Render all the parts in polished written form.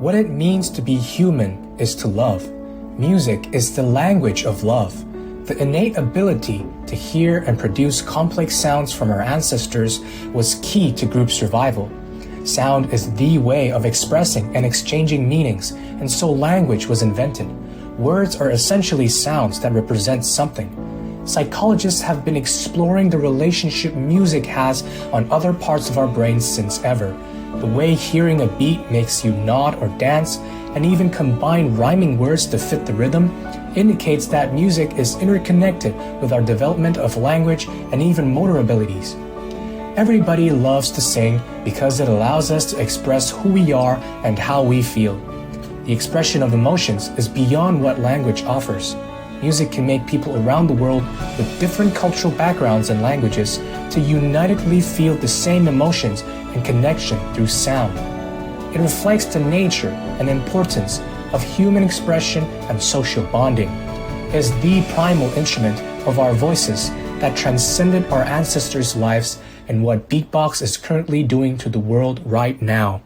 What it means to be human is to love. Music is the language of love. The innate ability to hear and produce complex sounds from our ancestors was key to group survival. Sound is the way of expressing and exchanging meanings, and so language was invented. Words are essentially sounds that represent something. Psychologists have been exploring the relationship music has on other parts of our brains since ever. The way hearing a beat makes you nod or dance, and even combine rhyming words to fit the rhythm, indicates that music is interconnected with our development of language and even motor abilities. Everybody loves to sing because it allows us to express who we are and how we feel. The expression of emotions is beyond what language offers. Music can make people around the world with different cultural backgrounds and languages to unitedly feel the same emotions and connection through sound. It reflects the nature and importance of human expression and social bonding. It is the primal instrument of our voices that transcended our ancestors' lives and what Beatbox is currently doing to the world right now.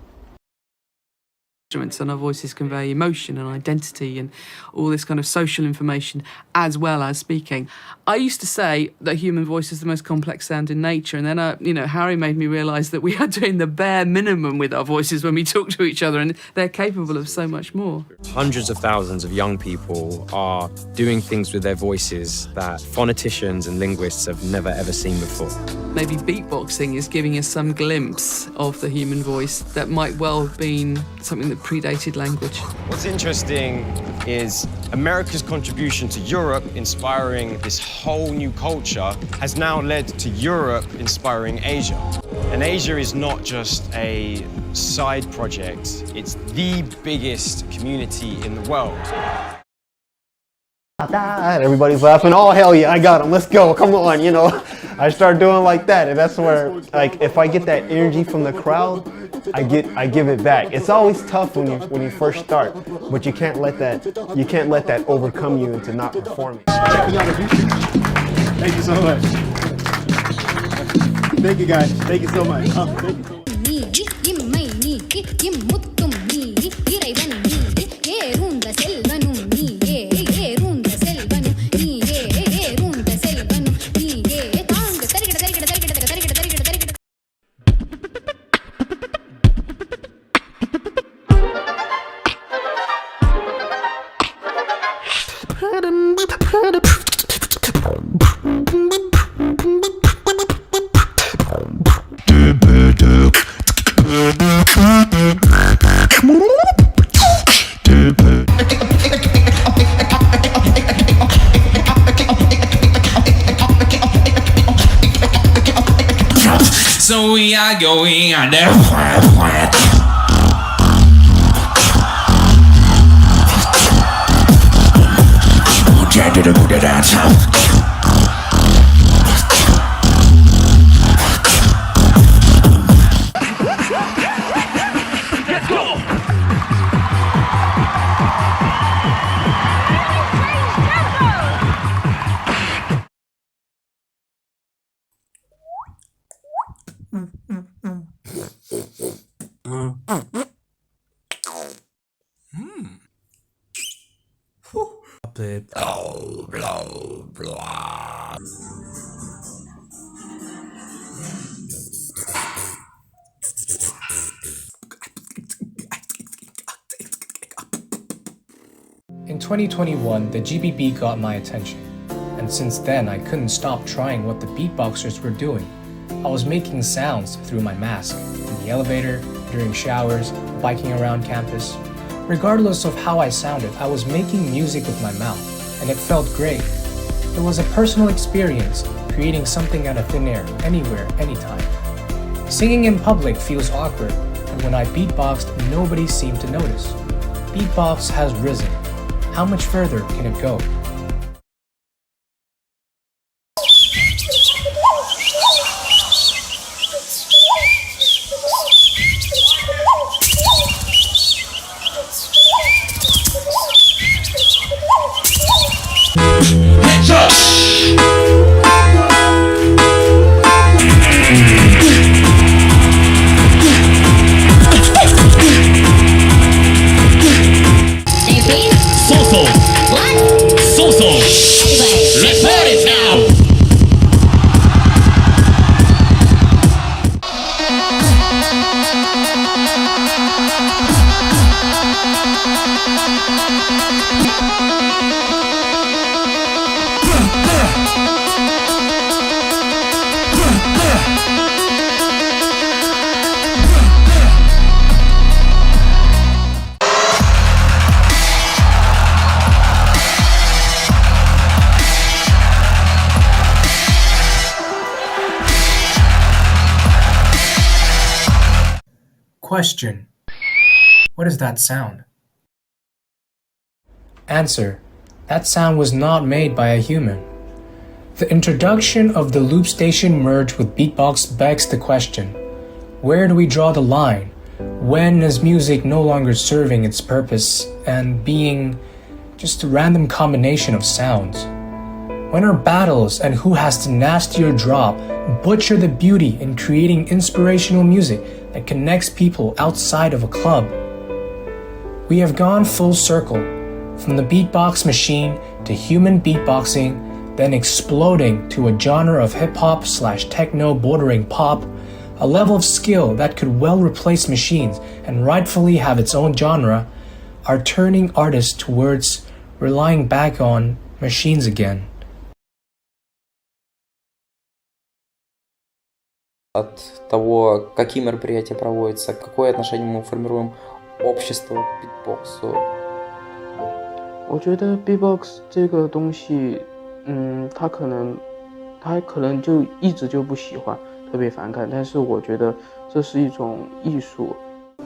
Instruments and our voices convey emotion and identity and all this kind of social information as well as speaking. I used to say that human voice is the most complex sound in nature, and then Harry made me realise that we are doing the bare minimum with our voices when we talk to each other, and they're capable of so much more. Hundreds of thousands of young people are doing things with their voices that phoneticians and linguists have never ever seen before. Maybe beatboxing is giving us some glimpse of the human voice that might well have been something that predated language. What's interesting is America's contribution to Europe inspiring this whole new culture has now led to Europe inspiring Asia. And Asia is not just a side project, it's the biggest community in the world. Everybody's laughing. Oh, hell yeah, I got him. Let's go. Come on, I start doing like that, and that's where, if I get that energy from the crowd, I give it back. It's always tough when you first start, but you can't let that overcome you into not performing. Thank you so much. Thank you guys. Thank you so much. Thank you so much. So we are going on the Let's go! In 2021, the GBB got my attention, and since then I couldn't stop trying what the beatboxers were doing. I was making sounds through my mask, in the elevator, during showers, biking around campus. Regardless of how I sounded, I was making music with my mouth, and it felt great. It was a personal experience, creating something out of thin air, anywhere, anytime. Singing in public feels awkward, and when I beatboxed, nobody seemed to notice. Beatbox has risen. How much further can it go? Question. What is that sound? Answer. That sound was not made by a human. The introduction of the loop station merged with beatbox begs the question, where do we draw the line? When is music no longer serving its purpose and being just a random combination of sounds? When are battles and who has the nastier drop butcher the beauty in creating inspirational music that connects people outside of a club? We have gone full circle, from the beatbox machine to human beatboxing, then exploding to a genre of hip-hop/techno bordering pop, a level of skill that could well replace machines and rightfully have its own genre, are turning artists towards relying back on machines again. От того, какие мероприятия проводятся, какое отношение мы формируем общество к битбоксу. 我觉得 beatbox 这个东西，他可能就一直就不喜欢，特别反感。但是我觉得这是一种艺术。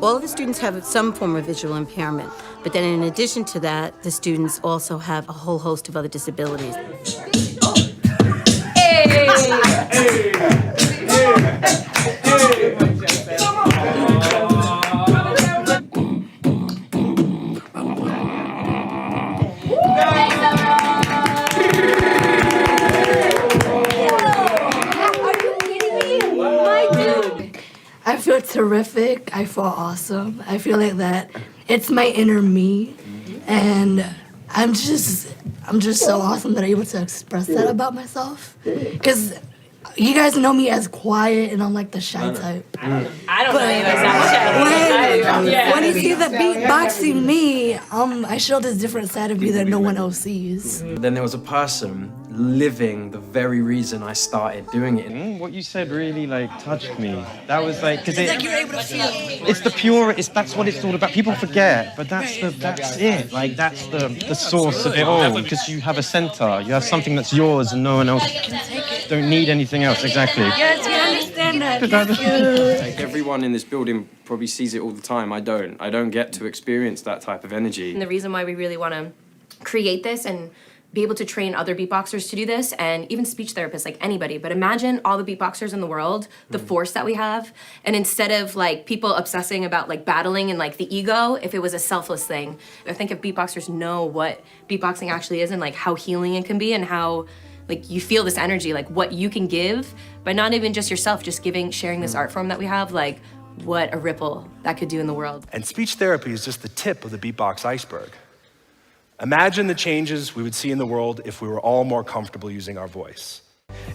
All of the students have some form of visual impairment, but then in addition to that, the students also have a whole host of other disabilities. I feel terrific. I feel awesome. I feel like that it's my inner me, and I'm just so awesome that I'm able to express that about myself. Because you guys know me as quiet, and I'm like the shy type. I don't know you as that shy. When you see the beatboxing me, I show this different side of me that no one else sees. Then there was a person living the very reason I started doing it. What you said really like touched me. That was like, because It's like you're able to feel. it's the pure. That's what it's all about. People forget, but that's it. Like that's the source of it all. Because you have a center. You have something that's yours, and no one else don't need anything else. Exactly. Yes, you understand that. Like everyone in this building probably sees it all the time. I don't. I don't get to experience that type of energy. And the reason why we really want to create this and be able to train other beatboxers to do this, and even speech therapists, like anybody. But imagine all the beatboxers in the world, the force that we have, and instead of like people obsessing about like battling and like the ego, if it was a selfless thing. I think if beatboxers know what beatboxing actually is and like how healing it can be and how like you feel this energy, like what you can give, but not even just yourself, just sharing this art form that we have, like what a ripple that could do in the world. And speech therapy is just the tip of the beatbox iceberg. Imagine the changes we would see in the world if we were all more comfortable using our voice.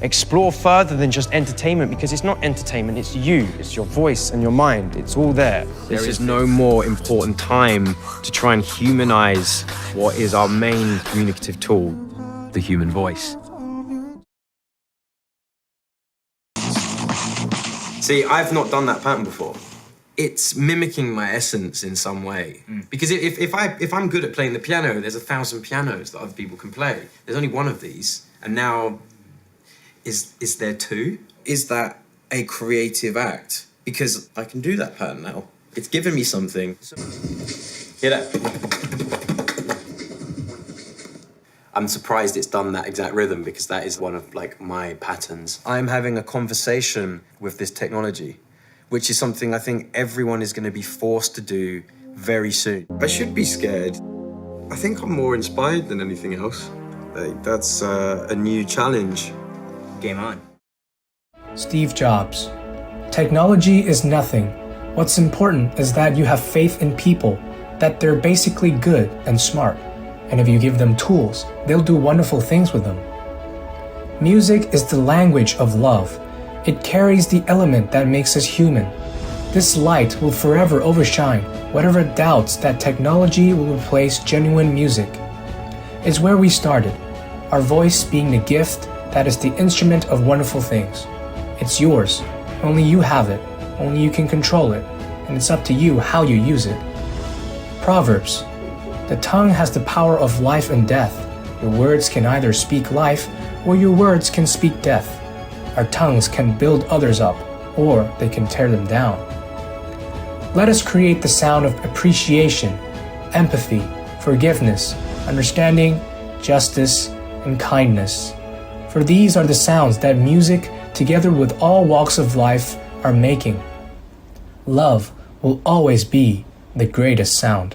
Explore further than just entertainment, because it's not entertainment. It's you. It's your voice and your mind. It's all there. There is no more important time to try and humanize what is our main communicative tool, the human voice. See, I've not done that pattern before. It's mimicking my essence in some way. Because if I'm good at playing the piano, there's 1,000 pianos that other people can play. There's only one of these, and now is there two? Is that a creative act? Because I can do that pattern now. It's given me something. Hear that? I'm surprised it's done that exact rhythm, because that is one of like my patterns. I'm having a conversation with this technology, which is something I think everyone is going to be forced to do very soon. I should be scared. I think I'm more inspired than anything else. Like, that's a new challenge. Game on. Steve Jobs. Technology is nothing. What's important is that you have faith in people, that they're basically good and smart. And if you give them tools, they'll do wonderful things with them. Music is the language of love. It carries the element that makes us human. This light will forever overshine whatever doubts that technology will replace genuine music. It's where we started, our voice being the gift that is the instrument of wonderful things. It's yours. Only you have it. Only you can control it. And it's up to you how you use it. Proverbs. The tongue has the power of life and death. Your words can either speak life, or your words can speak death. Our tongues can build others up, or they can tear them down. Let us create the sound of appreciation, empathy, forgiveness, understanding, justice, and kindness. For these are the sounds that music, together with all walks of life, are making. Love will always be the greatest sound.